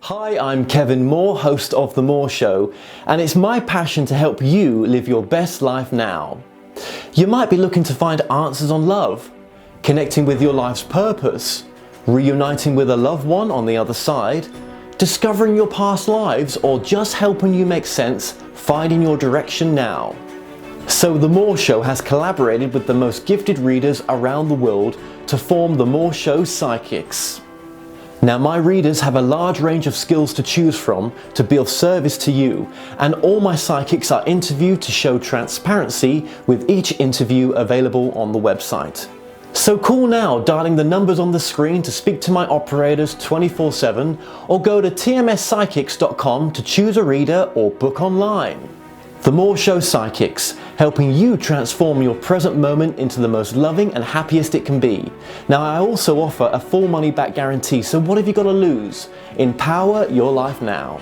Hi, I'm Kevin Moore, host of The Moore Show, and it's my passion to help you live your best life now. You might be looking to find answers on love, connecting with your life's purpose, reuniting with a loved one on the other side, discovering your past lives, or just helping you make sense, finding your direction now. So The Moore Show has collaborated with the most gifted readers around the world to form The Moore Show Psychics. Now, my readers have a large range of skills to choose from to be of service to you, and all my psychics are interviewed to show transparency, with each interview available on the website. So call now, dialing the numbers on the screen to speak to my operators 24/7, or go to tmspsychics.com to choose a reader or book online. The Moore Show Psychics, helping you transform your present moment into the most loving and happiest it can be. Now, I also offer a full money back guarantee, so what have you got to lose? Empower your life now.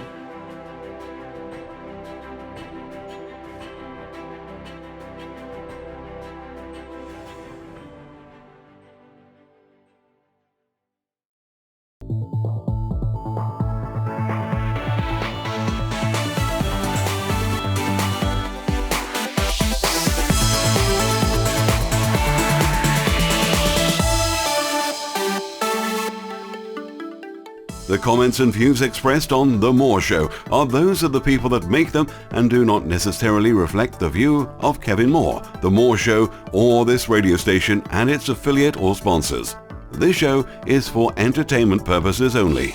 The comments and views expressed on The Moore Show are those of the people that make them and do not necessarily reflect the view of Kevin Moore, The Moore Show, or this radio station and its affiliate or sponsors. This show is for entertainment purposes only.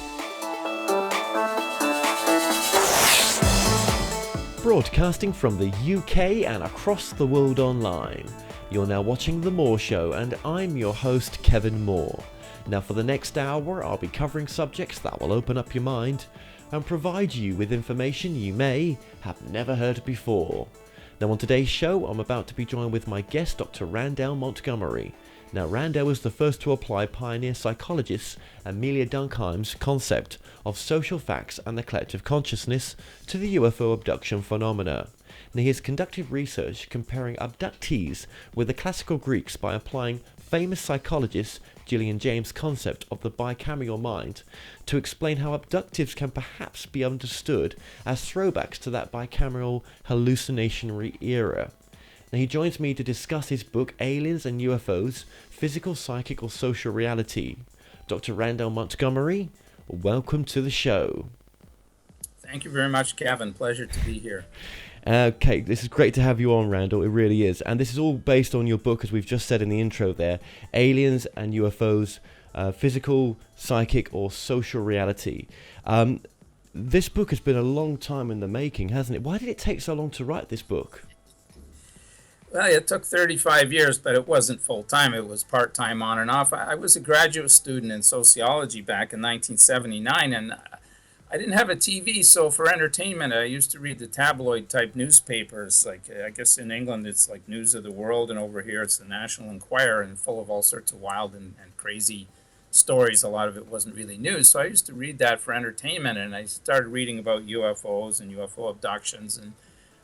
Broadcasting from the UK and across the world online. You're now watching The Moore Show, and I'm your host, Kevin Moore. Now, for the next hour, I'll be covering subjects that will open up your mind and provide you with information you may have never heard before. Now, on today's show, I'm about to be joined with my guest, Dr. Randal Montgomery. Now, Randal was the first to apply pioneer psychologist Amelia Durkheim's concept of social facts and the collective consciousness to the UFO abduction phenomena. Now, he has conducted research comparing abductees with the classical Greeks by applying famous psychologist Gillian James' concept of the bicameral mind to explain how abductives can perhaps be understood as throwbacks to that bicameral hallucinatory era. Now, he joins me to discuss his book Aliens and UFOs, Physical, Psychic or Social Reality. Dr. Randal Montgomery, welcome to the show. Thank you very much, Kevin. Pleasure to be here. Okay, this is great to have you on, Randal. It really is. And this is all based on your book, as we've just said in the intro there, Aliens and UFOs, Physical, Psychic or Social Reality. This book has been a long time in the making, hasn't it? Why did it take so long to write this book? Well, it took 35 years, but it wasn't full-time. It was part-time on and off. I was a graduate student in sociology back in 1979, and I didn't have a TV, so for entertainment, I used to read the tabloid-type newspapers. Like, I guess in England, it's like News of the World, and over here, it's the National Enquirer, and full of all sorts of wild and crazy stories. A lot of it wasn't really news, so I used to read that for entertainment, and I started reading about UFOs and UFO abductions, and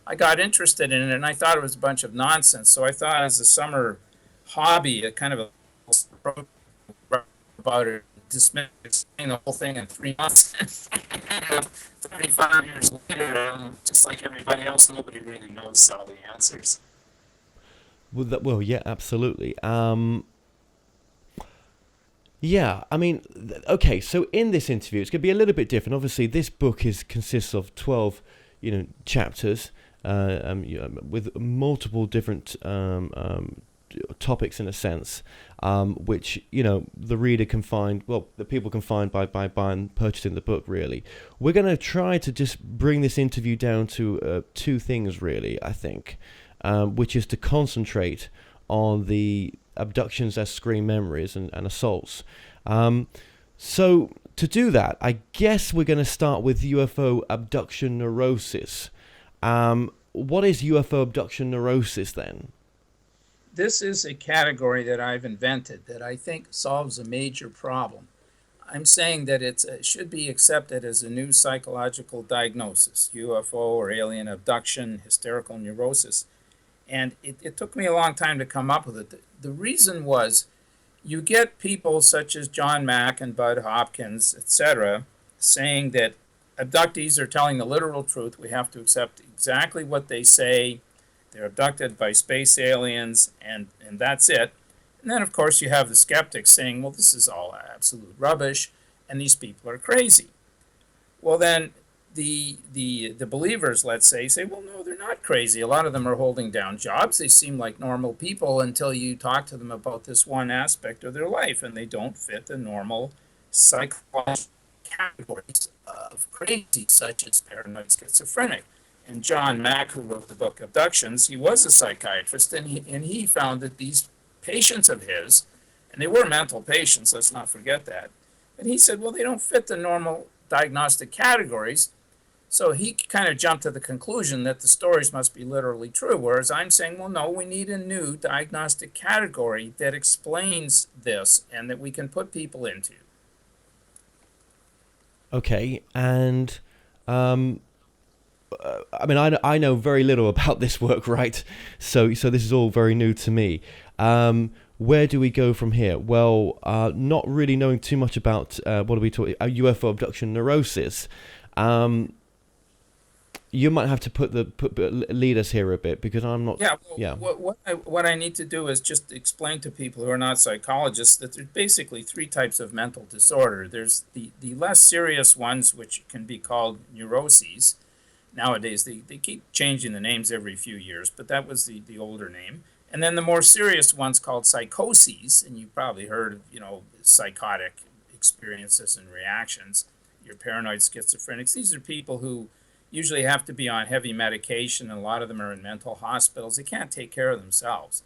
I got interested in it, and I thought it was a bunch of nonsense. So I thought, as a summer hobby, a kind of a about it, dismissing the whole thing in 3 months. 35 years later, just like everybody else, nobody really knows all the answers. Well, yeah, absolutely. Yeah, I mean, okay, so in this interview, it's going to be a little bit different. Obviously, this book consists of 12, chapters, with multiple different topics in a sense, which the reader can find, well, the people can find by buying, purchasing the book. Really, we're going to try to just bring this interview down to two things, really. I think, which is to concentrate on the abductions as screen memories and assaults. So to do that, I guess we're going to start with UFO abduction neurosis. What is UFO abduction neurosis then? This is a category that I've invented that I think solves a major problem. I'm saying that it should be accepted as a new psychological diagnosis, UFO or alien abduction, hysterical neurosis. And it took me a long time to come up with it. The reason was, you get people such as John Mack and Bud Hopkins, etc., saying that abductees are telling the literal truth. We have to accept exactly what they say. They're abducted by space aliens, and that's it. And then, of course, you have the skeptics saying, well, this is all absolute rubbish, and these people are crazy. Well, then the believers, let's say, well, no, they're not crazy. A lot of them are holding down jobs. They seem like normal people until you talk to them about this one aspect of their life, and they don't fit the normal psychological categories of crazy, such as paranoid schizophrenic. And John Mack, who wrote the book Abductions, he was a psychiatrist, and he found that these patients of his, and they were mental patients, let's not forget that, and he said, well, they don't fit the normal diagnostic categories. So he kind of jumped to the conclusion that the stories must be literally true, whereas I'm saying, well, no, we need a new diagnostic category that explains this and that we can put people into. Okay, and I mean, I know very little about this work, right? So this is all very new to me. Where do we go from here? Well, not really knowing too much about what are we talking? UFO abduction neurosis. You might have to lead us here a bit, because I'm not. Yeah. Well, what I need to do is just explain to people who are not psychologists that there's basically three types of mental disorder. There's the less serious ones, which can be called neuroses. Nowadays, they keep changing the names every few years, but that was the older name. And then the more serious ones called psychoses, and you've probably heard of, psychotic experiences and reactions. Your paranoid schizophrenics. These are people who usually have to be on heavy medication, and a lot of them are in mental hospitals. They can't take care of themselves.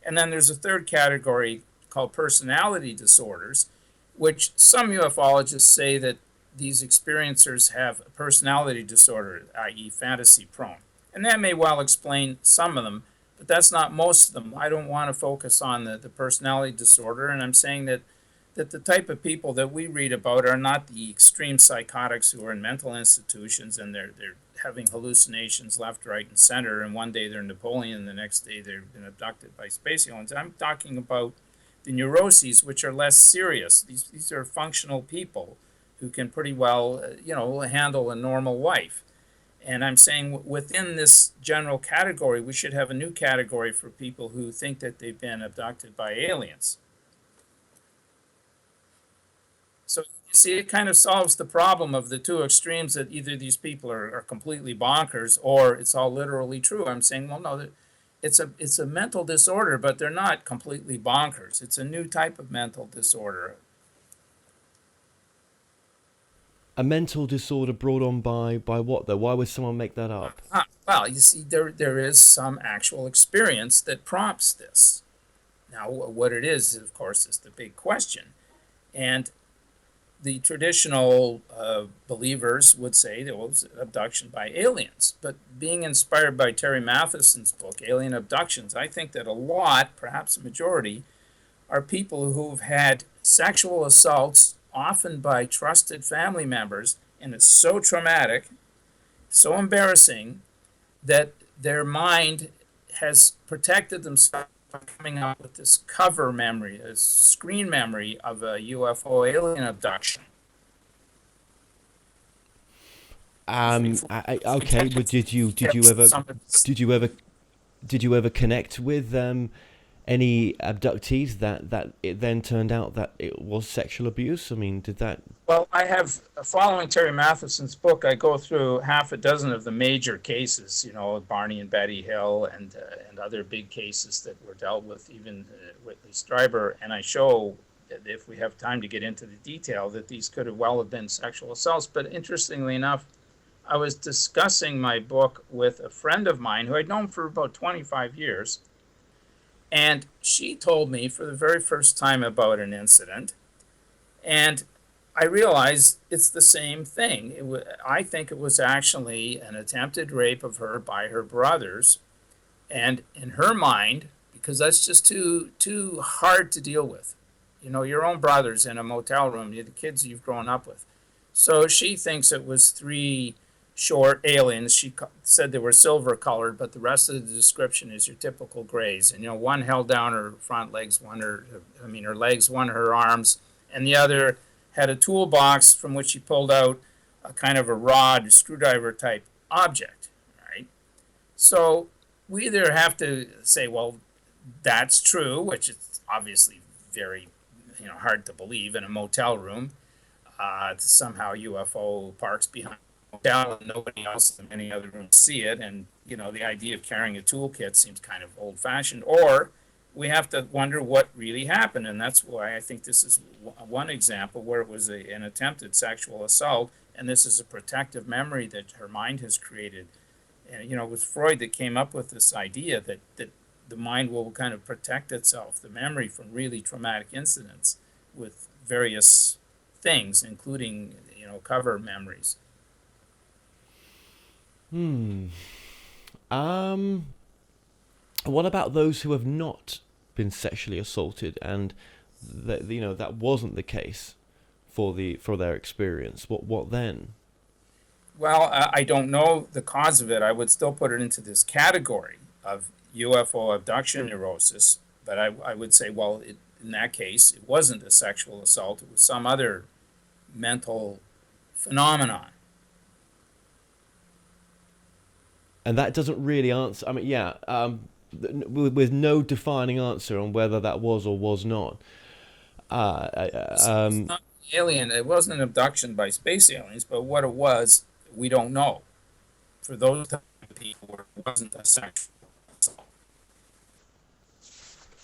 And then there's a third category called personality disorders, which some ufologists say that these experiencers have a personality disorder, i.e. fantasy prone. And that may well explain some of them, but that's not most of them. I don't want to focus on the personality disorder, and I'm saying that the type of people that we read about are not the extreme psychotics who are in mental institutions and they're having hallucinations left, right, and center, and one day they're Napoleon, the next day they've been abducted by space aliens. I'm talking about the neuroses, which are less serious. These are functional people who can pretty well, handle a normal life. And I'm saying within this general category, we should have a new category for people who think that they've been abducted by aliens. So you see, it kind of solves the problem of the two extremes, that either these people are completely bonkers or it's all literally true. I'm saying, well, no, it's a mental disorder, but they're not completely bonkers. It's a new type of mental disorder. A mental disorder brought on by what, though? Why would someone make that up? Well, you see, there is some actual experience that prompts this. Now, what it is, of course, is the big question. And the traditional believers would say there was abduction by aliens. But being inspired by Terry Matheson's book, Alien Abductions, I think that a lot, perhaps a majority, are people who've had sexual assaults, often by trusted family members, and it's so traumatic, so embarrassing, that their mind has protected themselves by coming up with this cover memory, a screen memory of a UFO alien abduction. Okay, but did you ever connect with any abductees that it then turned out that it was sexual abuse? I mean, did that? Well, I have, following Terry Matheson's book, I go through half a dozen of the major cases, Barney and Betty Hill and other big cases that were dealt with, even Whitley Strieber, and I show that if we have time to get into the detail, that these could have well have been sexual assaults. But interestingly enough, I was discussing my book with a friend of mine who I'd known for about 25 years, and she told me for the very first time about an incident, and I realized it's the same thing. I think it was actually an attempted rape of her by her brothers, and in her mind, because that's just too hard to deal with, your own brothers in a motel room, the kids you've grown up with. So she thinks it was three short aliens. She said they were silver colored, but the rest of the description is your typical grays. And one held down her front legs, her legs, one her arms, and the other had a toolbox from which he pulled out a kind of a rod, screwdriver type object, right? So we either have to say, well, that's true, which is obviously very, hard to believe in a motel room. Somehow UFO parks behind a motel and nobody else in any other rooms see it, and the idea of carrying a toolkit seems kind of old-fashioned. Or we have to wonder what really happened, and that's why I think this is one example where it was an attempted sexual assault, and this is a protective memory that her mind has created. And it was Freud that came up with this idea that the mind will kind of protect itself, the memory, from really traumatic incidents with various things, including cover memories. What about those who have not been sexually assaulted and that wasn't the case for their experience? What then? Well, I don't know the cause of it. I would still put it into this category of UFO abduction neurosis, but I would say, well, in that case, it wasn't a sexual assault. It was some other mental phenomenon. And that doesn't really answer. I mean, with no defining answer on whether that was or was not. It's not alien. It wasn't an abduction by space aliens, but what it was, we don't know. For those type of people, it wasn't a sexual assault.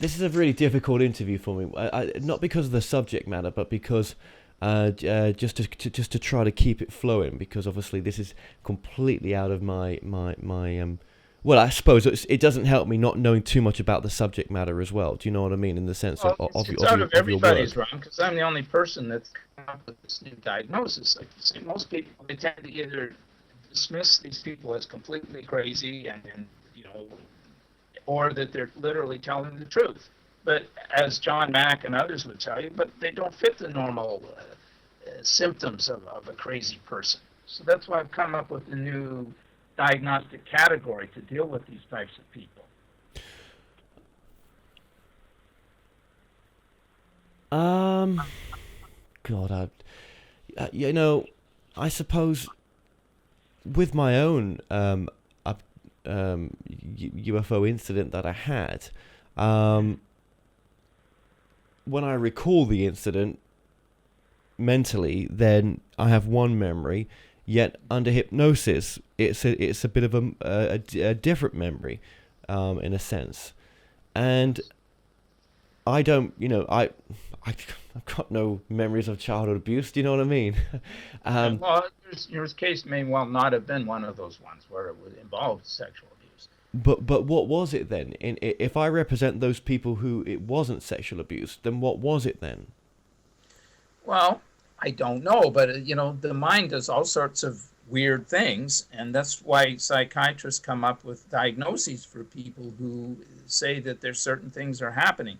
This is a really difficult interview for me. Not because of the subject matter, but because just to try to keep it flowing. Because obviously this is completely out of my. Well, I suppose it doesn't help me not knowing too much about the subject matter as well. Do you know what I mean? In the sense of it's out of everybody's realm, because I'm the only person that's come up with this new diagnosis. Like you say, most people, they tend to either dismiss these people as completely crazy and or that they're literally telling the truth. But as John Mack and others would tell you, but they don't fit the normal symptoms of a crazy person. So that's why I've come up with a new diagnostic category to deal with these types of people. God, I suppose with my own UFO incident that I had, when I recall the incident mentally, then I have one memory. Yet under hypnosis, it's a bit of a different memory, in a sense, and I don't, I've got no memories of childhood abuse. Do you know what I mean? Well, your case may well not have been one of those ones where it would involve sexual abuse. But what was it then? If I represent those people who it wasn't sexual abuse, then what was it then? Well, I don't know, but the mind does all sorts of weird things, and that's why psychiatrists come up with diagnoses for people who say that there's certain things are happening.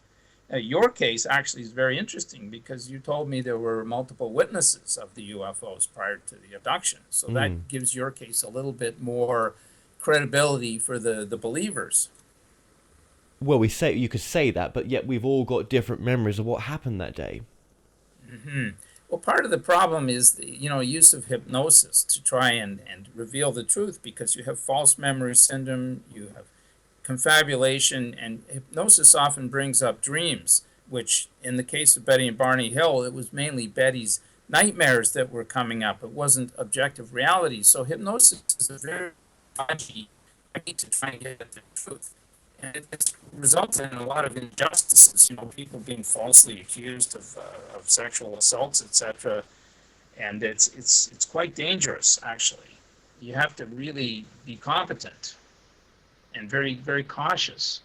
Your case actually is very interesting because you told me there were multiple witnesses of the UFOs prior to the abduction, so that gives your case a little bit more credibility for the believers. Well, you could say that, but yet we've all got different memories of what happened that day. Mm-hmm. Well, part of the problem is the use of hypnosis to try and reveal the truth, because you have false memory syndrome, you have confabulation, and hypnosis often brings up dreams, which in the case of Betty and Barney Hill, it was mainly Betty's nightmares that were coming up. It wasn't objective reality. So hypnosis is a very dodgy technique to try and get at the truth. And it's resulted in a lot of injustices, people being falsely accused of sexual assaults, etc. And it's quite dangerous, actually. You have to really be competent and very, very cautious.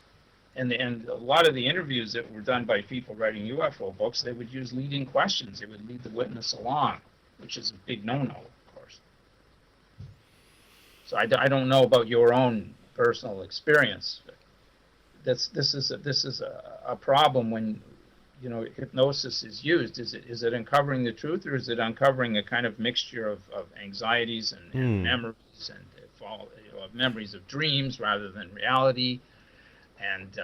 And a lot of the interviews that were done by people writing UFO books, they would use leading questions. They would lead the witness along, which is a big no-no, of course. So I don't know about your own personal experience. This is a problem when hypnosis is used. Is it uncovering the truth, or is it uncovering a kind of mixture of anxieties and memories and memories of dreams rather than reality? And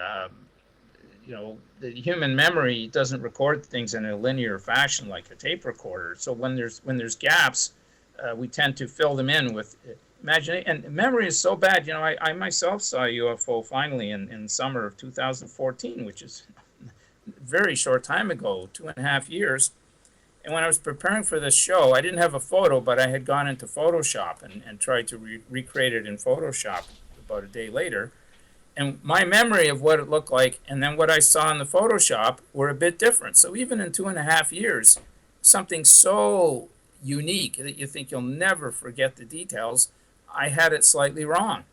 the human memory doesn't record things in a linear fashion like a tape recorder. So when there's gaps, we tend to fill them in with imagination. And memory is so bad. I myself saw a UFO finally in summer of 2014, which is a very short time ago, 2.5 years. And when I was preparing for this show, I didn't have a photo, but I had gone into Photoshop and tried to recreate it in Photoshop about a day later. And my memory of what it looked like and then what I saw in the Photoshop were a bit different. So even in 2.5 years, something so unique that you think you'll never forget the details, I had it slightly wrong.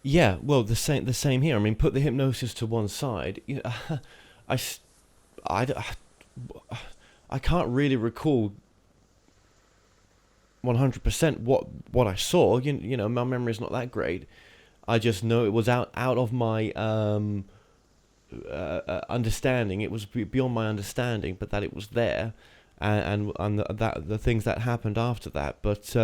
Yeah, well, the same here. I mean, put the hypnosis to one side. I, s- I, I can't really recall 100% what I saw. My memory is not that great. I just know it was out of my understanding. It was beyond my understanding, but that it was there, and the things that happened after that. But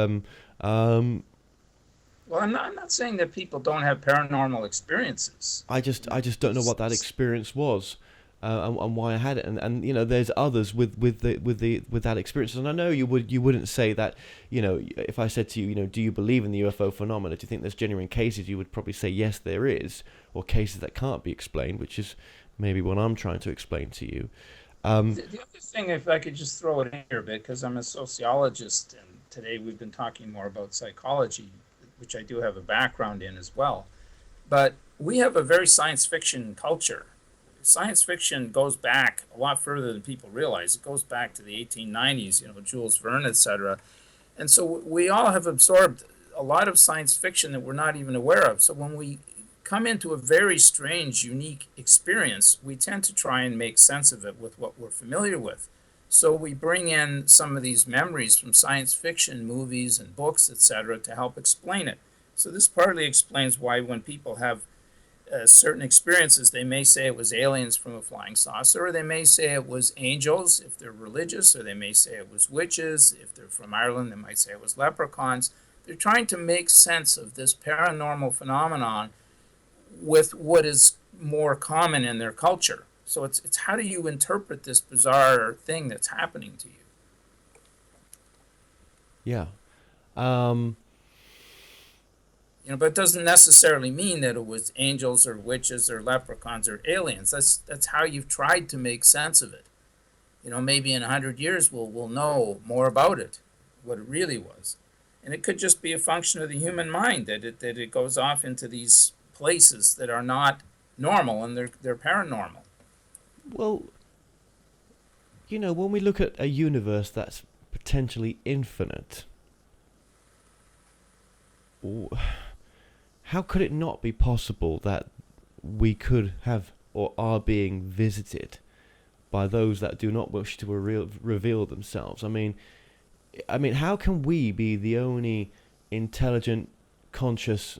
Well, I'm not saying that people don't have paranormal experiences. I just don't know what that experience was, and why I had it, and there's others with that experience, and I know you wouldn't say that. If I said to you, do you believe in the UFO phenomena? Do you think there's genuine cases? You would probably say yes, there is, or cases that can't be explained, which is maybe what I'm trying to explain to you. The other thing, if I could just throw it in here a bit, because I'm a sociologist, and today we've been talking more about psychology, which I do have a background in as well. But we have a very science fiction culture. Science fiction goes back a lot further than people realize. It goes back to the 1890s, Jules Verne, etc. And so we all have absorbed a lot of science fiction that we're not even aware of. So when we come into a very strange, unique experience, we tend to try and make sense of it with what we're familiar with. So we bring in some of these memories from science fiction movies and books, etc., to help explain it. So this partly explains why when people have certain experiences, they may say it was aliens from a flying saucer, or they may say it was angels if they're religious, or they may say it was witches. If they're from Ireland, they might say it was leprechauns. They're trying to make sense of this paranormal phenomenon with what is more common in their culture. So it's how do you interpret this bizarre thing that's happening to you? Yeah. Um, But it doesn't necessarily mean that it was angels or witches or leprechauns or aliens. That's how you've tried to make sense of it. Maybe in 100 years we'll know more about it, what it really was, and it could just be a function of the human mind that it goes off into these places that are not normal and they're paranormal. well, when we look at a universe that's potentially infinite, w- how could it not be possible that we could have or are being visited by those that do not wish to reveal themselves? I mean, how can we be the only intelligent, conscious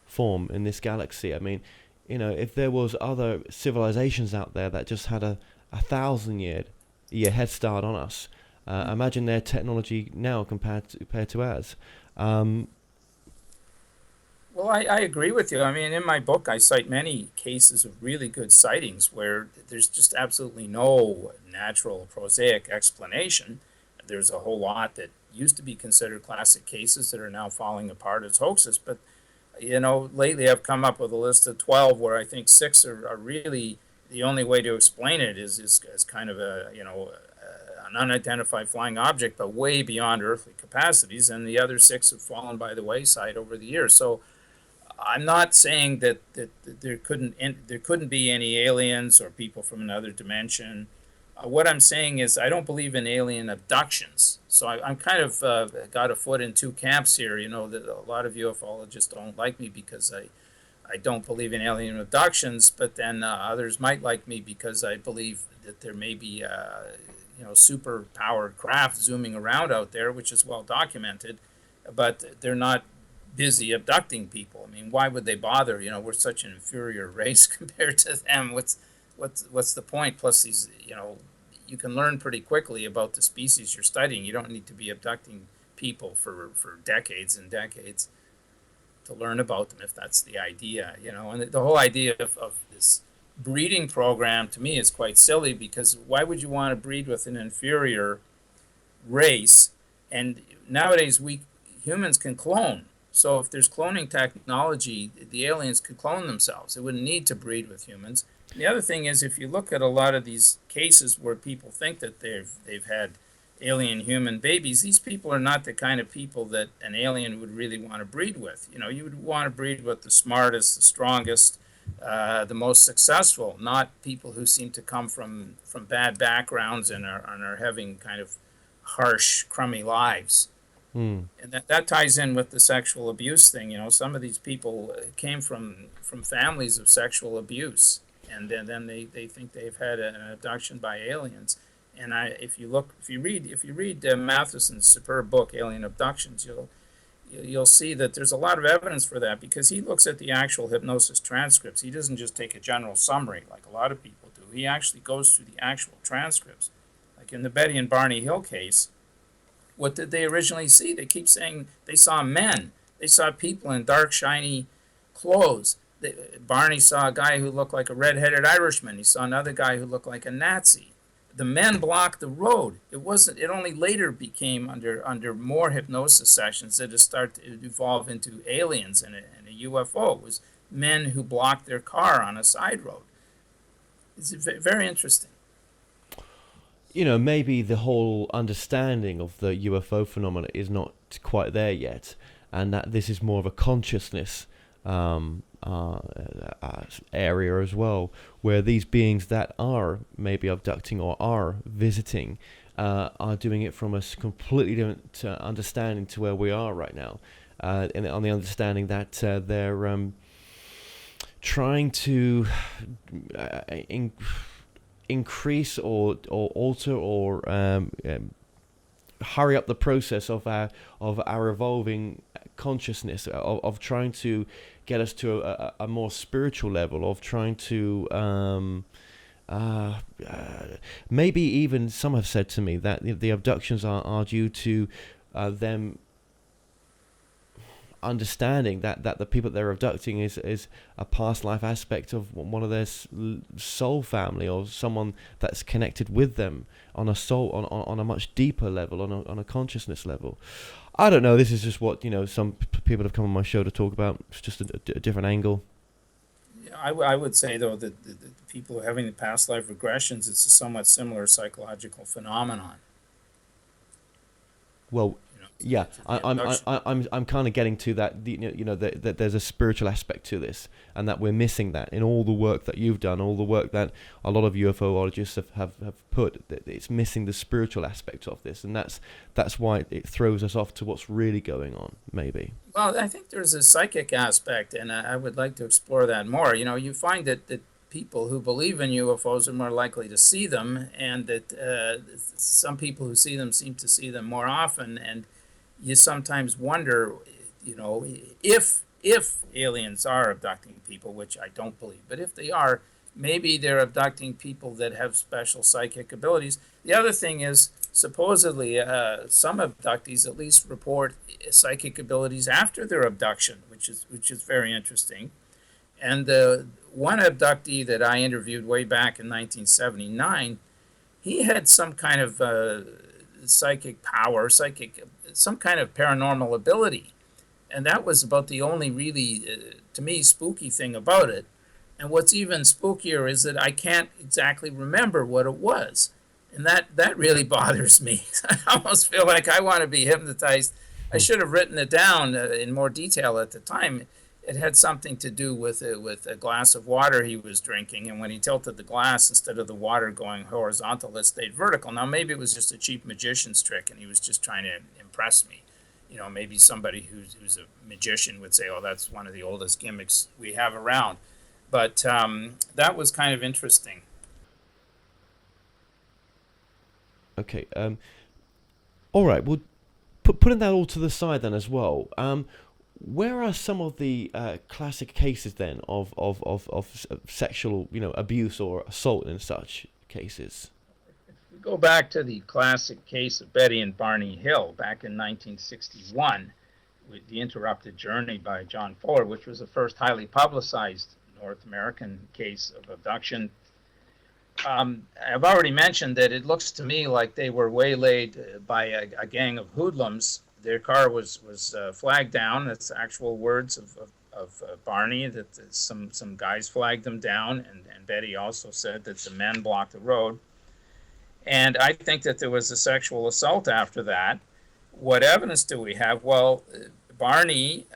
form in this galaxy? I mean, if there was other civilizations out there that just had a 1,000-year head start on us, imagine their technology now compared to ours. Um, Well, I agree with you. I mean, in my book, I cite many cases of really good sightings where there's just absolutely no natural prosaic explanation. There's a whole lot that used to be considered classic cases that are now falling apart as hoaxes. But, lately I've come up with a list of 12 where I think six are really the only way to explain it is kind of an unidentified flying object, but way beyond earthly capacities. And the other six have fallen by the wayside over the years. So I'm not saying that there couldn't be any aliens or people from another dimension. What I'm saying is I don't believe in alien abductions. So I'm kind of got a foot in two camps here. That a lot of ufologists don't like me because I don't believe in alien abductions, but then others might like me because I believe that there may be super powered craft zooming around out there, which is well documented, but they're not busy abducting people. I mean, why would they bother? We're such an inferior race compared to them. What's the point? Plus, you can learn pretty quickly about the species you're studying. You don't need to be abducting people for decades and decades. to learn about them if that's the idea, And the whole idea of this breeding program to me is quite silly, because why would you want to breed with an inferior race? And nowadays we humans can clone. So if there's cloning technology, the aliens could clone themselves. They wouldn't need to breed with humans. And the other thing is, if you look at a lot of these cases where people think that they've had alien human babies, these people are not the kind of people that an alien would really want to breed with. You would want to breed with the smartest, the strongest, the most successful, not people who seem to come from bad backgrounds and are having kind of harsh, crummy lives. And that ties in with the sexual abuse thing. Some of these people came from families of sexual abuse, and then they think they've had an abduction by aliens. And if you read Matheson's superb book Alien Abductions, you'll see that there's a lot of evidence for that, because he looks at the actual hypnosis transcripts. He doesn't just take a general summary like a lot of people do. He actually goes through the actual transcripts. Like in the Betty and Barney Hill case, what did they originally see? They keep saying they saw men. They saw people in dark, shiny clothes. Barney saw a guy who looked like a red-headed Irishman. He saw another guy who looked like a Nazi. The men blocked the road. It only later became under more hypnosis sessions that it started to evolve into aliens and a UFO. It was men who blocked their car on a side road. It's very interesting. Maybe the whole understanding of the UFO phenomena is not quite there yet, and that this is more of a consciousness area as well, where these beings that are maybe abducting or are visiting are doing it from a completely different understanding to where we are right now, and on the understanding that they're trying to increase or alter or hurry up the process of our evolving consciousness, of trying to get us to a more spiritual level, of trying to maybe even some have said to me that the abductions are due to them understanding that the people they're abducting is a past life aspect of one of their soul family, or someone that's connected with them on a soul on a much deeper level, on a consciousness level. I don't know. This is just what some people have come on my show to talk about. It's just a different angle. I would say though that the people having the past life regressions, it's a somewhat similar psychological phenomenon. Well, yeah, I'm kind of getting to that. That there's a spiritual aspect to this, and that we're missing that in all the work that you've done, all the work that a lot of UFOologists have put. It's missing the spiritual aspect of this, and that's why it throws us off to what's really going on. Maybe. Well, I think there's a psychic aspect, and I would like to explore that more. You find that people who believe in UFOs are more likely to see them, and that some people who see them seem to see them more often, and you sometimes wonder, if aliens are abducting people, which I don't believe, but if they are, maybe they're abducting people that have special psychic abilities. The other thing is, supposedly, some abductees at least report psychic abilities after their abduction, which is very interesting. And one abductee that I interviewed way back in 1979, he had some kind of psychic power, some kind of paranormal ability. And that was about the only really, to me, spooky thing about it. And what's even spookier is that I can't exactly remember what it was. And that really bothers me. I almost feel like I want to be hypnotized. I should have written it down in more detail at the time. It had something to do with a glass of water he was drinking, and when he tilted the glass, instead of the water going horizontal, it stayed vertical. Now, maybe it was just a cheap magician's trick, and he was just trying to impress me. Maybe somebody who's a magician would say, oh, that's one of the oldest gimmicks we have around. But that was kind of interesting. Okay. All right. Well, putting that all to the side then as well. Where are some of the classic cases then of sexual abuse or assault in such cases? If we go back to the classic case of Betty and Barney Hill back in 1961, The Interrupted Journey by John Fuller, which was the first highly publicized North American case of abduction. I've already mentioned that it looks to me like they were waylaid by a gang of hoodlums. Their car was flagged down. That's actual words of Barney, that some guys flagged them down, and Betty also said that the men blocked the road. And I think that there was a sexual assault after that. What evidence do we have? Well, Barney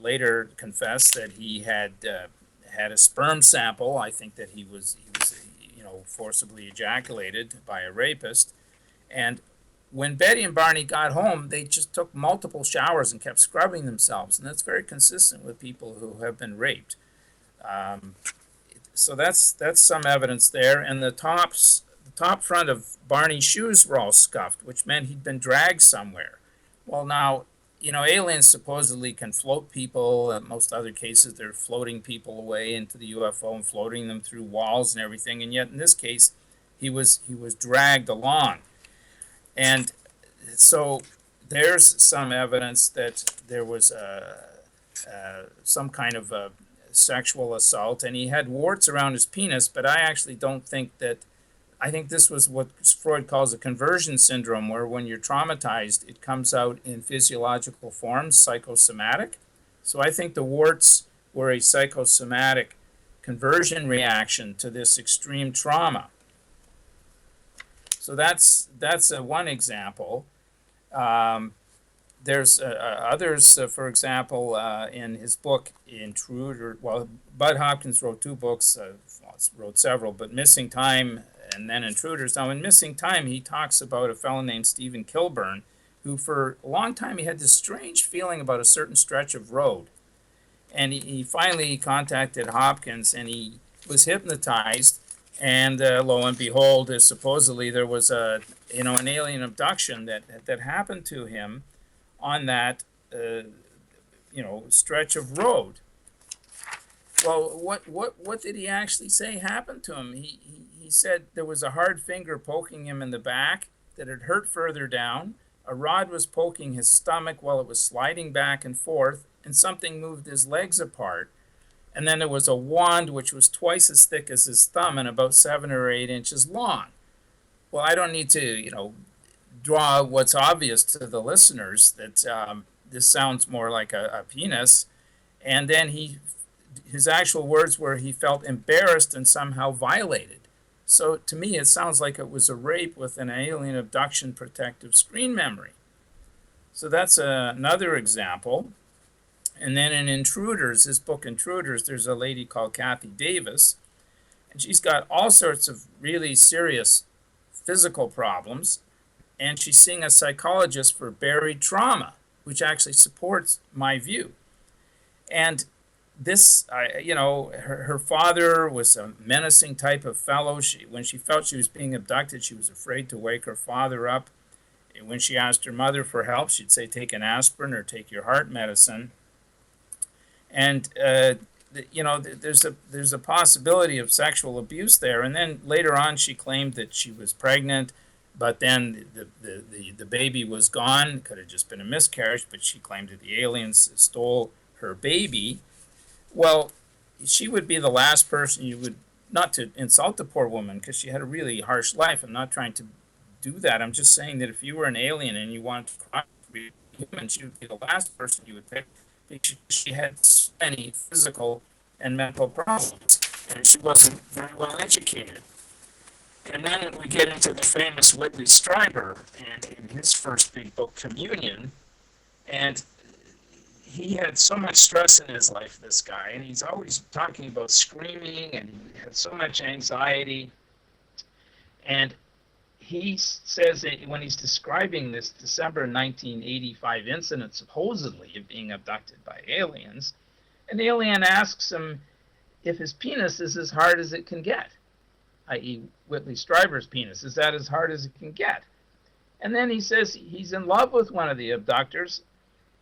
later confessed that he had had a sperm sample. I think that he was forcibly ejaculated by a rapist. And when Betty and Barney got home, they just took multiple showers and kept scrubbing themselves, and that's very consistent with people who have been raped. So that's some evidence there. And the top front of Barney's shoes were all scuffed, which meant he'd been dragged somewhere. Well, now, aliens supposedly can float people. In most other cases, they're floating people away into the UFO and floating them through walls and everything. And yet, in this case, he was dragged along. And so there's some evidence that there was some kind of a sexual assault, and he had warts around his penis, but I actually don't think that. I think this was what Freud calls a conversion syndrome, where when you're traumatized, it comes out in physiological forms, psychosomatic. So I think the warts were a psychosomatic conversion reaction to this extreme trauma. So that's one example. There's others, for example, in his book Intruder. Well, Bud Hopkins wrote two books, wrote several, but Missing Time and then Intruders. Now, in Missing Time, he talks about a fellow named Stephen Kilburn, who for a long time he had this strange feeling about a certain stretch of road. And he finally contacted Hopkins, and he was hypnotized. And lo and behold, supposedly there was an alien abduction that happened to him on that stretch of road. Well, what did he actually say happened to him? He said there was a hard finger poking him in the back, that it hurt further down. A rod was poking his stomach while it was sliding back and forth, and something moved his legs apart. And then there was a wand which was twice as thick as his thumb and about 7 or 8 inches long. Well, I don't need to, draw what's obvious to the listeners, that this sounds more like a penis. And then his actual words were he felt embarrassed and somehow violated. So to me, it sounds like it was a rape with an alien abduction protective screen memory. So that's another example. And then in Intruders, his book Intruders, there's a lady called Kathy Davis, and she's got all sorts of really serious physical problems, and she's seeing a psychologist for buried trauma, which actually supports my view. And this, her father was a menacing type of fellow. When she felt she was being abducted, she was afraid to wake her father up. And when she asked her mother for help, she'd say, take an aspirin or take your heart medicine. And, there's a possibility of sexual abuse there. And then later on, she claimed that she was pregnant, but then the baby was gone. It could have just been a miscarriage, but she claimed that the aliens stole her baby. Well, she would be the last person you would, not to insult the poor woman, because she had a really harsh life. I'm not trying to do that. I'm just saying that if you were an alien and you wanted to be human, she would be the last person you would pick, because she had so many physical and mental problems, and she wasn't very well educated. And then we get into the famous Whitley Strieber, and in his first big book, Communion, and he had so much stress in his life, this guy, and he's always talking about screaming, and he had so much anxiety. And he says that when he's describing this December 1985 incident, supposedly of being abducted by aliens, an alien asks him if his penis is as hard as it can get, i.e. Whitley Strieber's penis. Is that as hard as it can get? And then he says he's in love with one of the abductors,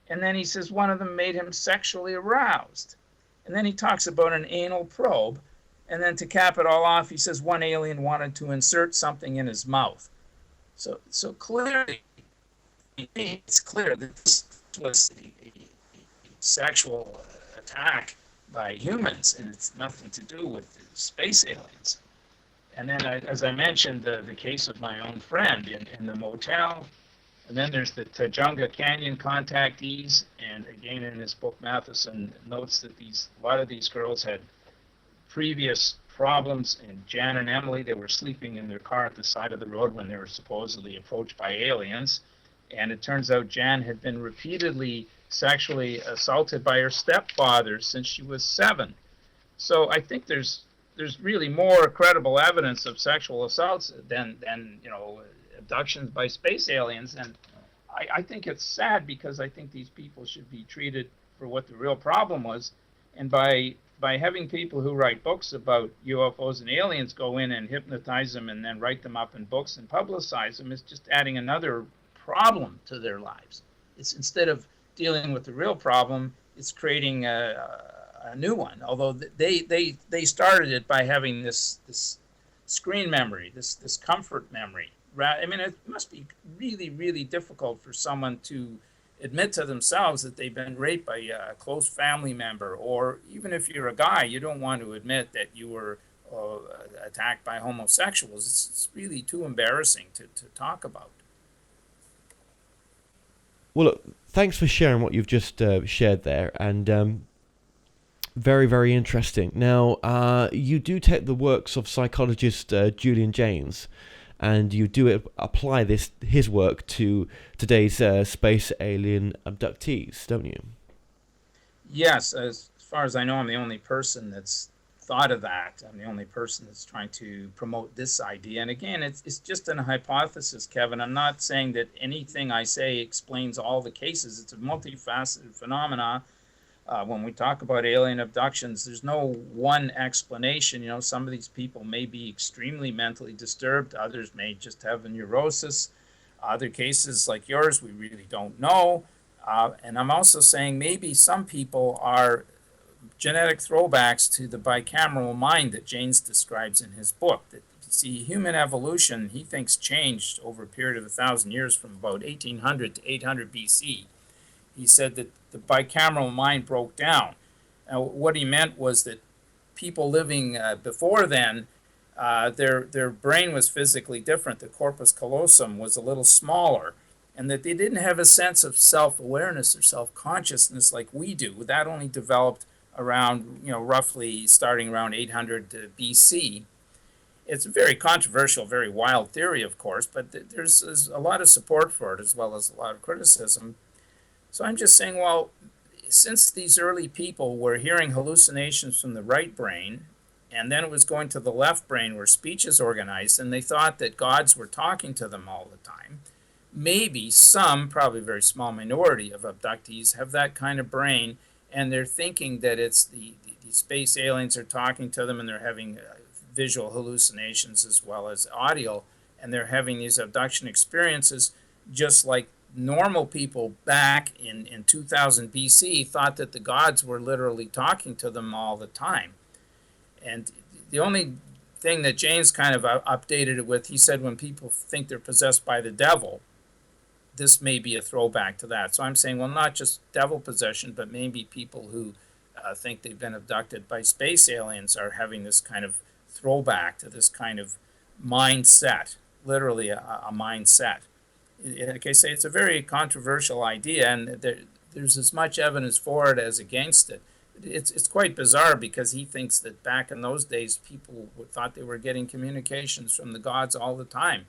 and then he says one of them made him sexually aroused. And then he talks about an anal probe, and then to cap it all off, he says one alien wanted to insert something in his mouth. So clearly, it's clear that this was sexual attack by humans, and it's nothing to do with the space aliens. And then, as I mentioned, the case of my own friend in the motel. And then there's the Tujunga Canyon contactees. And again, in his book, Matheson notes that a lot of these girls had previous problems. And Jan and Emily, they were sleeping in their car at the side of the road when they were supposedly approached by aliens. And it turns out Jan had been repeatedly sexually assaulted by her stepfather since she was 7. So I think there's really more credible evidence of sexual assaults than abductions by space aliens. And I think it's sad, because I think these people should be treated for what the real problem was. And by having people who write books about UFOs and aliens go in and hypnotize them and then write them up in books and publicize them, is just adding another problem to their lives. It's, instead of dealing with the real problem, it's creating a new one. Although they started it by having this screen memory, this comfort memory. I mean, it must be really, really difficult for someone to admit to themselves that they've been raped by a close family member, or even if you're a guy, you don't want to admit that you were attacked by homosexuals. It's really too embarrassing to talk about. Well, look, thanks for sharing what you've just shared there, and very, very interesting. Now, you do take the works of psychologist Julian Jaynes, and you do apply his work to today's space alien abductees, don't you? Yes, as far as I know, I'm the only person that's thought of that. I'm the only person that's trying to promote this idea. And again, it's just a hypothesis, Kevin. I'm not saying that anything I say explains all the cases. It's a multifaceted phenomena. When we talk about alien abductions, there's no one explanation. You know, some of these people may be extremely mentally disturbed. Others may just have a neurosis. Other cases like yours, we really don't know. And I'm also saying maybe some people are genetic throwbacks to the bicameral mind that Jaynes describes in his book. That, you see, human evolution, he thinks, changed over a period of 1,000 years from about 1800 to 800 BC. He said that the bicameral mind broke down. Now, what he meant was that people living before then, their brain was physically different. The corpus callosum was a little smaller, and that they didn't have a sense of self-awareness or self-consciousness like we do. That only developed around, roughly starting around 800 BC. It's a very controversial, very wild theory, of course, but there's a lot of support for it as well as a lot of criticism. So I'm just saying, well, since these early people were hearing hallucinations from the right brain, and then it was going to the left brain where speech is organized, and they thought that gods were talking to them all the time, maybe some, probably a very small minority of abductees have that kind of brain, and they're thinking that it's the space aliens are talking to them, and they're having visual hallucinations as well as audio, and they're having these abduction experiences just like normal people back in 2000 BC thought that the gods were literally talking to them all the time. And the only thing that Jaynes kind of updated it with, he said when people think they're possessed by the devil, this may be a throwback to that. So I'm saying, well, not just devil possession, but maybe people who think they've been abducted by space aliens are having this kind of throwback to this kind of mindset, literally a mindset. Like I say, it's a very controversial idea, and there's as much evidence for it as against it. It's quite bizarre, because he thinks that back in those days, people thought they were getting communications from the gods all the time.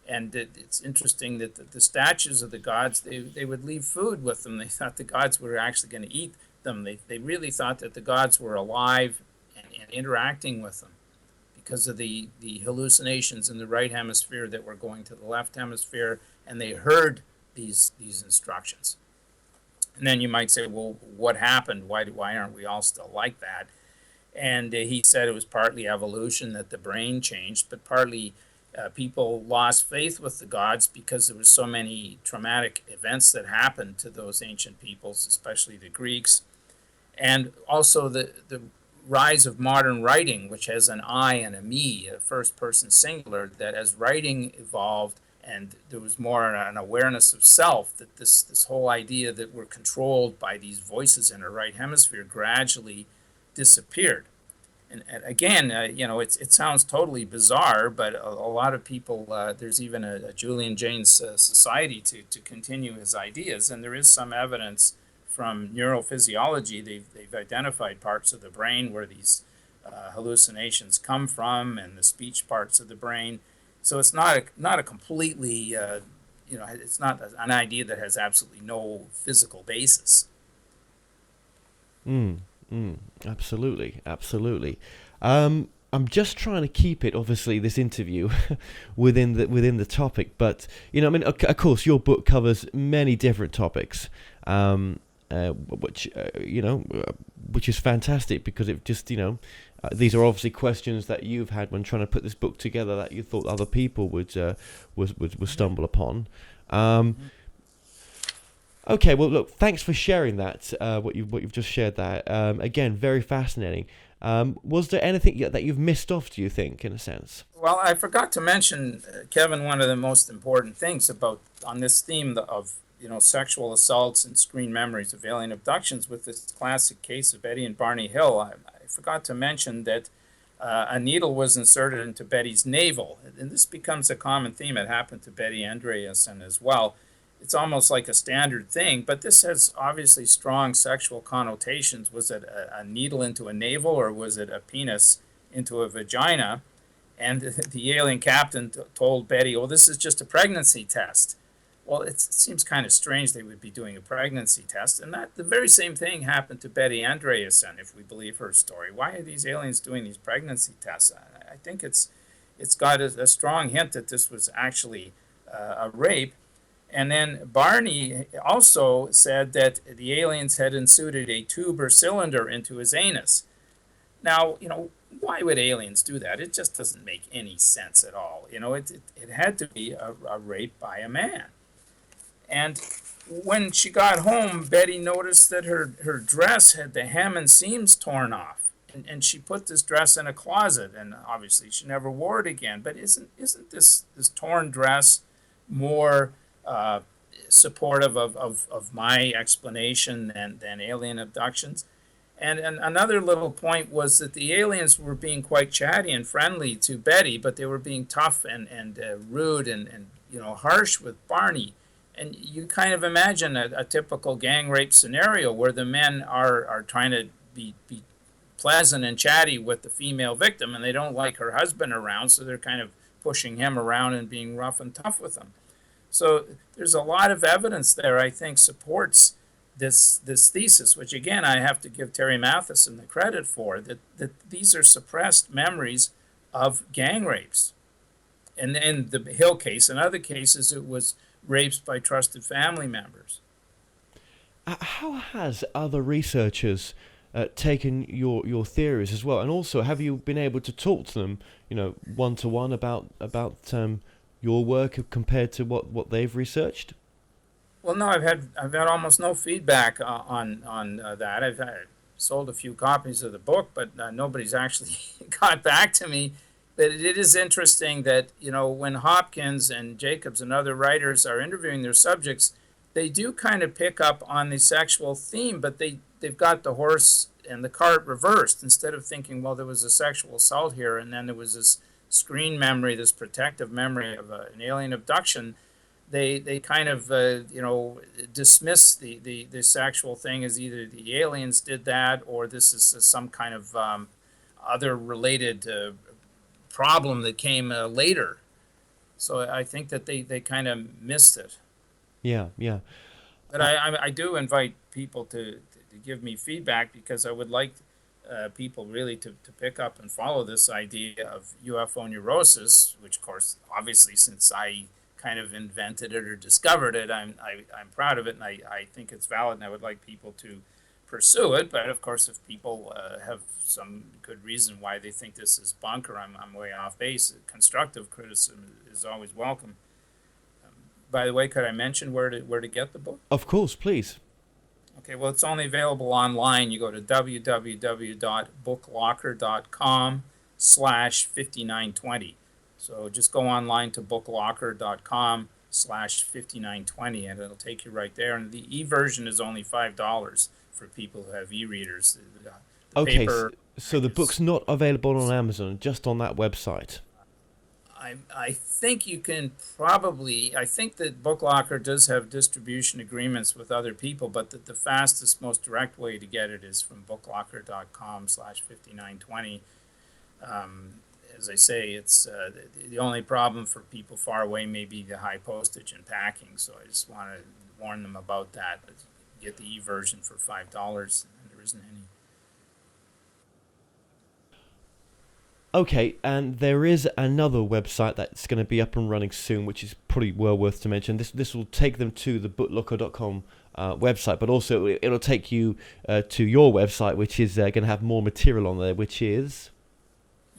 And it's interesting that the statues of the gods, they would leave food with them. They thought the gods were actually going to eat them. They really thought that the gods were alive and interacting with them, because of the hallucinations in the right hemisphere that were going to the left hemisphere, and they heard these instructions. And then you might say, well, what happened? Why aren't we all still like that? And he said it was partly evolution, that the brain changed, but partly people lost faith with the gods because there was so many traumatic events that happened to those ancient peoples, especially the Greeks. And also the rise of modern writing, which has an I and a me, a first person singular, that as writing evolved And there was more an awareness of self, that this whole idea that we're controlled by these voices in our right hemisphere gradually disappeared. And again, it sounds totally bizarre, but a lot of people, there's even a Julian Jaynes Society to continue his ideas, and there is some evidence from neurophysiology. They've identified parts of the brain where these hallucinations come from, and the speech parts of the brain. So it's not a completely, it's not an idea that has absolutely no physical basis. Absolutely, absolutely. I'm just trying to keep it, obviously, this interview within the topic, but of course, your book covers many different topics, which is fantastic, because it just these are obviously questions that you've had when trying to put this book together that you thought other people would stumble upon. Okay, well, look, thanks for sharing that. What you've just shared there. Again, very fascinating. Was there anything that you've missed off, do you think, in a sense? Well, I forgot to mention, Kevin, one of the most important things on this theme of sexual assaults and screen memories of alien abductions, with this classic case of Betty and Barney Hill. I forgot to mention that a needle was inserted into Betty's navel, and this becomes a common theme. It happened to Betty Andreasen as well. It's almost like a standard thing, but this has obviously strong sexual connotations. Was it a needle into a navel, or was it a penis into a vagina? And the alien captain told Betty, "Oh, this is just a pregnancy test." Well, it seems kind of strange they would be doing a pregnancy test, and that the very same thing happened to Betty Andreasen, if we believe her story. Why are these aliens doing these pregnancy tests? I think it's got a strong hint that this was actually a rape. And then Barney also said that the aliens had inserted a tube or cylinder into his anus. Now, why would aliens do that? It just doesn't make any sense at all. It had to be a rape by a man. And when she got home, Betty noticed that her dress had the hem and seams torn off. And she put this dress in a closet, and obviously she never wore it again. But isn't this torn dress more supportive of my explanation than alien abductions? And another little point was that the aliens were being quite chatty and friendly to Betty, but they were being tough and rude and harsh with Barney. And you kind of imagine a typical gang rape scenario where the men are trying to be pleasant and chatty with the female victim, and they don't like her husband around, so they're kind of pushing him around and being rough and tough with him. So there's a lot of evidence there, I think, supports this thesis, which again I have to give Terry Matheson the credit for, that these are suppressed memories of gang rapes. And in the Hill case, in other cases, it was rapes by trusted family members. How has other researchers taken your theories as well? And also, have you been able to talk to them, one-to-one about your work compared to what they've researched? Well, no, I've had almost no feedback on that. I've sold a few copies of the book, but nobody's actually got back to me. But it is interesting that when Hopkins and Jacobs and other writers are interviewing their subjects, they do kind of pick up on the sexual theme, but they've got the horse and the cart reversed. Instead of thinking, well, there was a sexual assault here, and then there was this screen memory, this protective memory of an alien abduction, they kind of dismiss the sexual thing as either the aliens did that, or this is some kind of other related problem that came later. So I think that they kind of missed it. Yeah. But I do invite people to give me feedback, because I would like people really to pick up and follow this idea of UFO neurosis, which, of course, obviously, since I kind of invented it or discovered it, I'm proud of it, and I think it's valid, and I would like people to pursue it. But of course, if people have some good reason why they think this is bunk, or I'm way off base, constructive criticism is always welcome. By the way, could I mention where to get the book? Of course, please. Okay, well, it's only available online. You go to www.booklocker.com/5920. So just go online to booklocker.com/5920 and it'll take you right there. And the e-version is only $5 for people who have e-readers. The Okay, paper so the book's not available on Amazon, just on that website. I think you can probably, I think that BookLocker does have distribution agreements with other people, but the fastest, most direct way to get it is from booklocker.com/5920. As I say, it's the only problem for people far away may be the high postage and packing. So I just want to warn them about that. Get the e-version for $5, and there isn't any. Okay, and there is another website that's going to be up and running soon, which is probably well worth to mention. This will take them to the booklocker.com website, but also it'll take you to your website, which is going to have more material on there, which is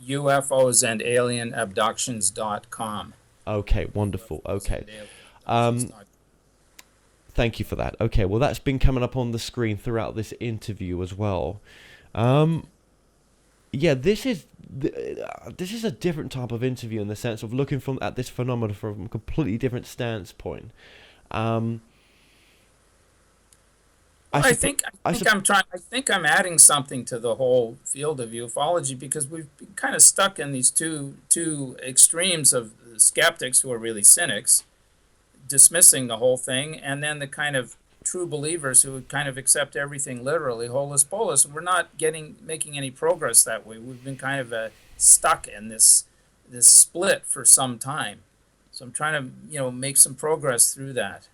UFOsandalienabductions.com. Okay, wonderful. Okay. Thank you for that. Okay, well, that's been coming up on the screen throughout this interview as well. Yeah, this is a different type of interview in the sense of looking at this phenomenon from a completely different standpoint. I think I'm adding something to the whole field of ufology because we've been kind of stuck in these two extremes of skeptics who are really cynics, dismissing the whole thing, and then the kind of true believers who would kind of accept everything literally, holus bolus. We're not making any progress that way. We've been kind of stuck in this split for some time. So I'm trying to make some progress through that.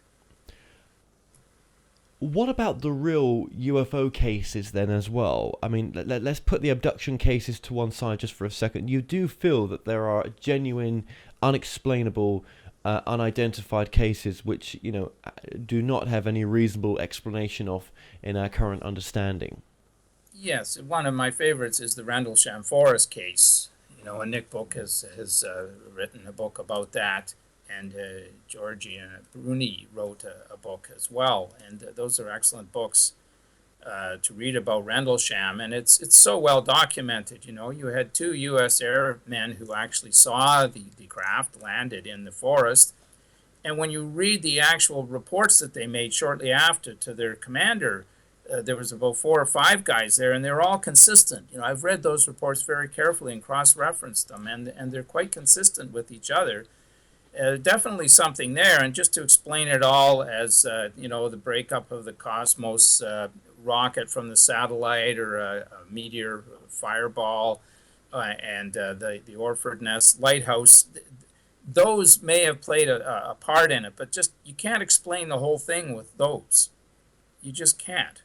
What about the real UFO cases then as well? I mean, let's put the abduction cases to one side just for a second. You do feel that there are genuine, unexplainable, unidentified cases which, do not have any reasonable explanation of in our current understanding. Yes, one of my favorites is the Randal Forest case. And Nick Book has written a book about that, and Georgie Bruni wrote a book as well, and those are excellent books to read about Rendlesham, and it's so well documented. You had 2 U.S. airmen who actually saw the craft landed in the forest, and when you read the actual reports that they made shortly after to their commander, there was about 4 or 5 guys there, and they're all consistent. I've read those reports very carefully and cross-referenced them, and they're quite consistent with each other. Definitely something there, and just to explain it all as the breakup of the cosmos rocket from the satellite, or a meteor fireball, and the Orford Nest lighthouse, those may have played a part in it, but just you can't explain the whole thing with those. You just can't.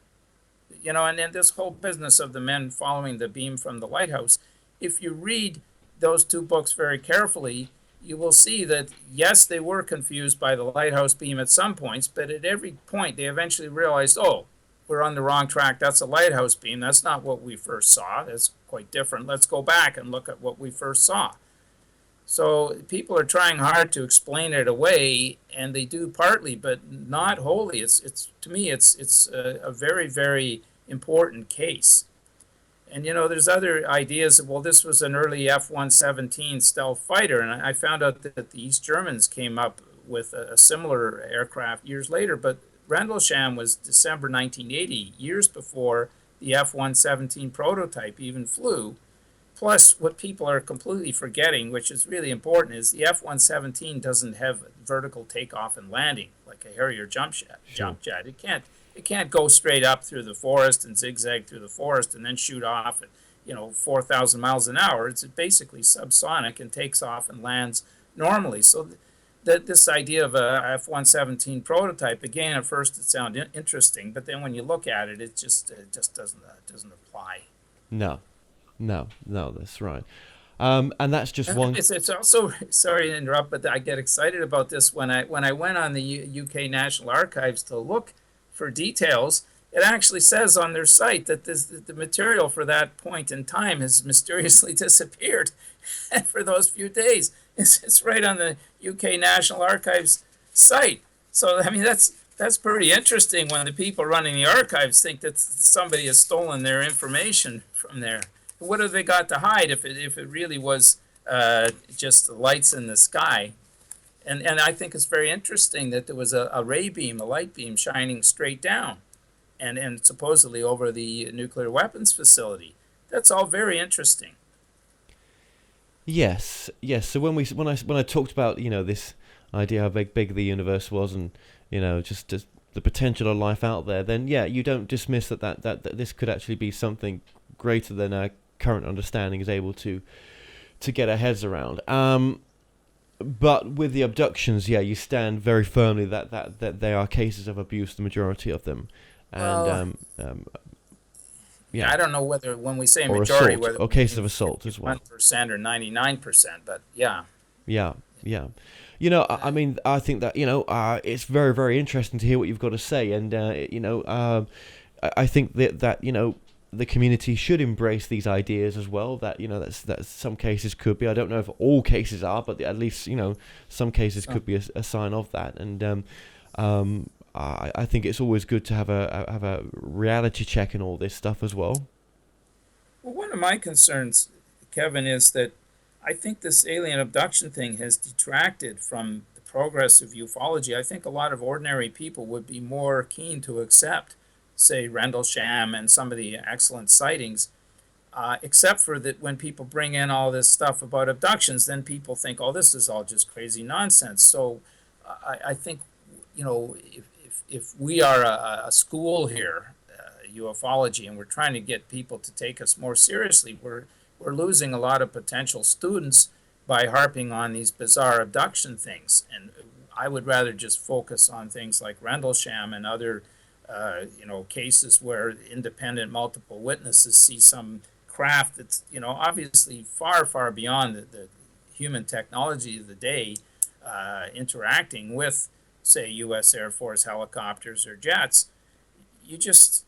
And then this whole business of the men following the beam from the lighthouse, if you read those 2 books very carefully, you will see that, yes, they were confused by the lighthouse beam at some points, but at every point they eventually realized, oh, we're on the wrong track. That's a lighthouse beam. That's not what we first saw. That's quite different. Let's go back and look at what we first saw. So people are trying hard to explain it away, and they do partly, but not wholly. It's to me, it's a very, very important case. And there's other ideas of, well, this was an early F-117 stealth fighter, and I found out that the East Germans came up with a similar aircraft years later, but Rendlesham was December 1980, years before the F-117 prototype even flew. Plus, what people are completely forgetting, which is really important, is the F-117 doesn't have vertical takeoff and landing like a Harrier jump jet. It can't go straight up through the forest and zigzag through the forest and then shoot off at 4,000 miles an hour. It's basically subsonic and takes off and lands normally. So this idea of a F-117 prototype, again, at first it sounded interesting, but then when you look at it, it just doesn't apply. No, that's right. And that's just one. It's also, sorry to interrupt, but I get excited about this when I went on the UK National Archives to look for details. It actually says on their site that the material for that point in time has mysteriously disappeared for those few days. It's right on the UK National Archives site. So I mean that's pretty interesting when the people running the archives think that somebody has stolen their information from there. What have they got to hide if it really was just the lights in the sky. And I think it's very interesting that there was a ray beam, a light beam shining straight down and supposedly over the nuclear weapons facility. That's all very interesting. Yes, yes. So when I talked about this idea how big the universe was, and just the potential of life out there, then yeah, you don't dismiss that this could actually be something greater than our current understanding is able to get our heads around. But with the abductions, yeah, you stand very firmly that they are cases of abuse, the majority of them, and Well, yeah, I don't know whether when we say or majority, assault, whether or cases of assault as well. 1% or 99%, but yeah. Yeah, yeah. I mean, I think that it's very, very interesting to hear what you've got to say, and I think that the community should embrace these ideas as well. That that some cases could be. I don't know if all cases are, but at least some cases could be a sign of that. And I think it's always good to have a reality check in all this stuff as well. Well, one of my concerns, Kevin, is that I think this alien abduction thing has detracted from the progress of ufology. I think a lot of ordinary people would be more keen to accept, say, Rendlesham and some of the excellent sightings, except for that when people bring in all this stuff about abductions, then people think, oh, this is all just crazy nonsense. So I think, if we are a school here, ufology, and we're trying to get people to take us more seriously, we're losing a lot of potential students by harping on these bizarre abduction things. And I would rather just focus on things like Rendlesham and other, cases where independent multiple witnesses see some craft that's, obviously far, far beyond the human technology of the day, interacting with, say, U.S. Air Force helicopters or jets. You just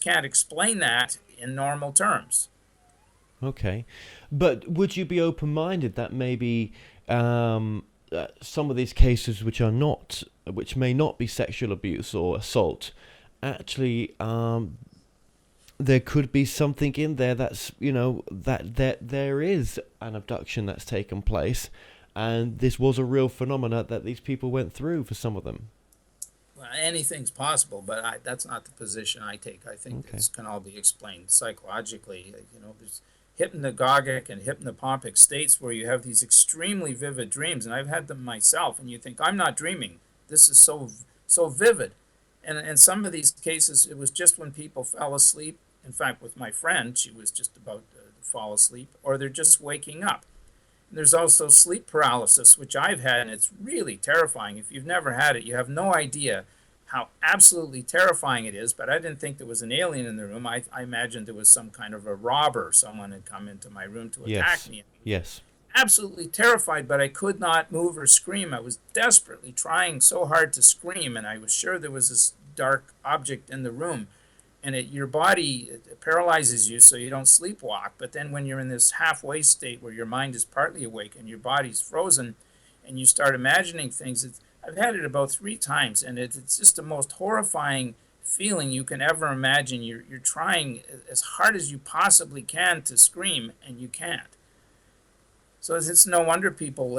can't explain that in normal terms. Okay, but would you be open-minded that maybe some of these cases which may not be sexual abuse or assault, actually there could be something in there that's that there is an abduction that's taken place, and this was a real phenomena that these people went through for some of them? Well, anything's possible, but that's not the position I take. I think this can all be explained psychologically. There's hypnagogic and hypnopompic states where you have these extremely vivid dreams, and I've had them myself, and you think, I'm not dreaming. This is so vivid. And in some of these cases, it was just when people fell asleep. In fact, with my friend, she was just about to fall asleep, or they're just waking up. And there's also sleep paralysis, which I've had, and it's really terrifying. If you've never had it, you have no idea how absolutely terrifying it is. But I didn't think there was an alien in the room. I imagined there was some kind of a robber. Someone had come into my room to attack me. Yes. Absolutely terrified, but I could not move or scream. I was desperately trying so hard to scream, and I was sure there was this dark object in the room. And your body paralyzes you so you don't sleepwalk. But then when you're in this halfway state where your mind is partly awake and your body's frozen and you start imagining things, I've had it about 3 times, and it's just the most horrifying feeling you can ever imagine. You're trying as hard as you possibly can to scream, and you can't. So it's no wonder people,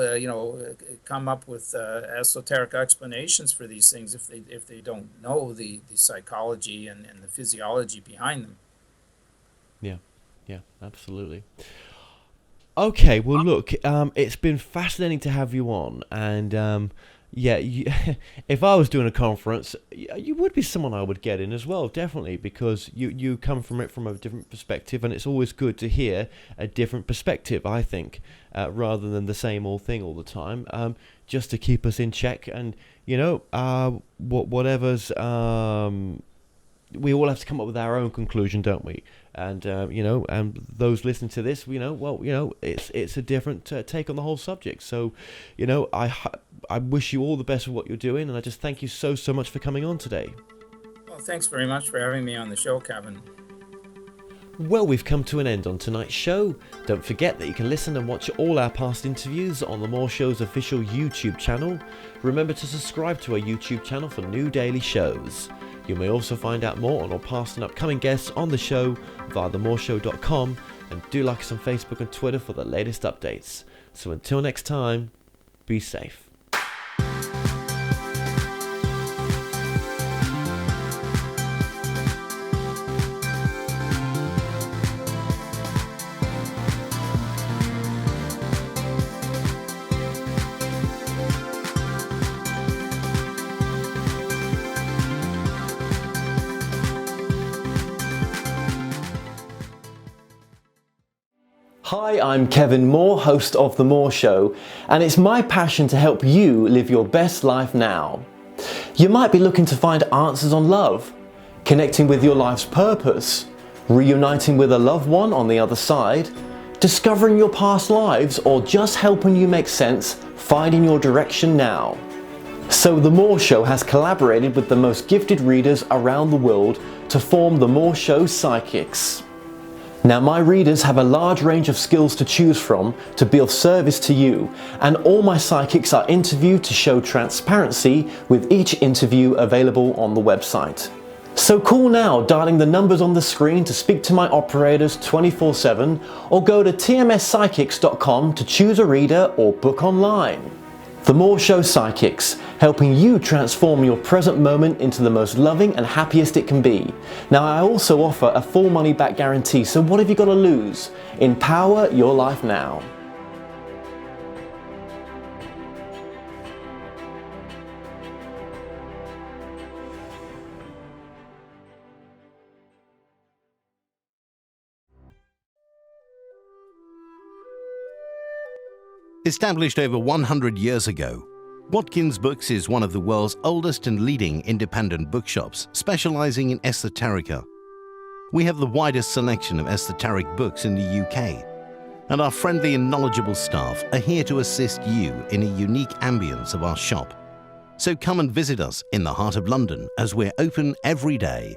come up with esoteric explanations for these things if they don't know the psychology and the physiology behind them. Yeah, absolutely. Okay, well, look, it's been fascinating to have you on, and if I was doing a conference, you would be someone I would get in as well, definitely, because you come from it from a different perspective, and it's always good to hear a different perspective, I think, rather than the same old thing all the time, just to keep us in check, and, whatever's... we all have to come up with our own conclusion, don't we? And and those listening to this, it's a different take on the whole subject. So, I wish you all the best with what you're doing, and I just thank you so much for coming on today. Well, thanks very much for having me on the show, Kevin. Well, we've come to an end on tonight's show. Don't forget that you can listen and watch all our past interviews on The More Show's official YouTube channel. Remember to subscribe to our YouTube channel for new daily shows. You may also find out more on our past and upcoming guests on the show via themoreshow.com, and do like us on Facebook and Twitter for the latest updates. So until next time, be safe. Hi, I'm Kevin Moore, host of The Moore Show, and it's my passion to help you live your best life now. You might be looking to find answers on love, connecting with your life's purpose, reuniting with a loved one on the other side, discovering your past lives, or just helping you make sense, finding your direction now. So The Moore Show has collaborated with the most gifted readers around the world to form The Moore Show Psychics. Now, my readers have a large range of skills to choose from to be of service to you, and all my psychics are interviewed to show transparency, with each interview available on the website. So call now, dialing the numbers on the screen to speak to my operators 24/7, or go to tmspsychics.com to choose a reader or book online. The Moore Show Psychics, helping you transform your present moment into the most loving and happiest it can be. Now, I also offer a full money back guarantee, so what have you got to lose? Empower your life now. Established over 100 years ago, Watkins Books is one of the world's oldest and leading independent bookshops specializing in esoterica. We have the widest selection of esoteric books in the UK, and our friendly and knowledgeable staff are here to assist you in a unique ambience of our shop. So come and visit us in the heart of London, as we're open every day.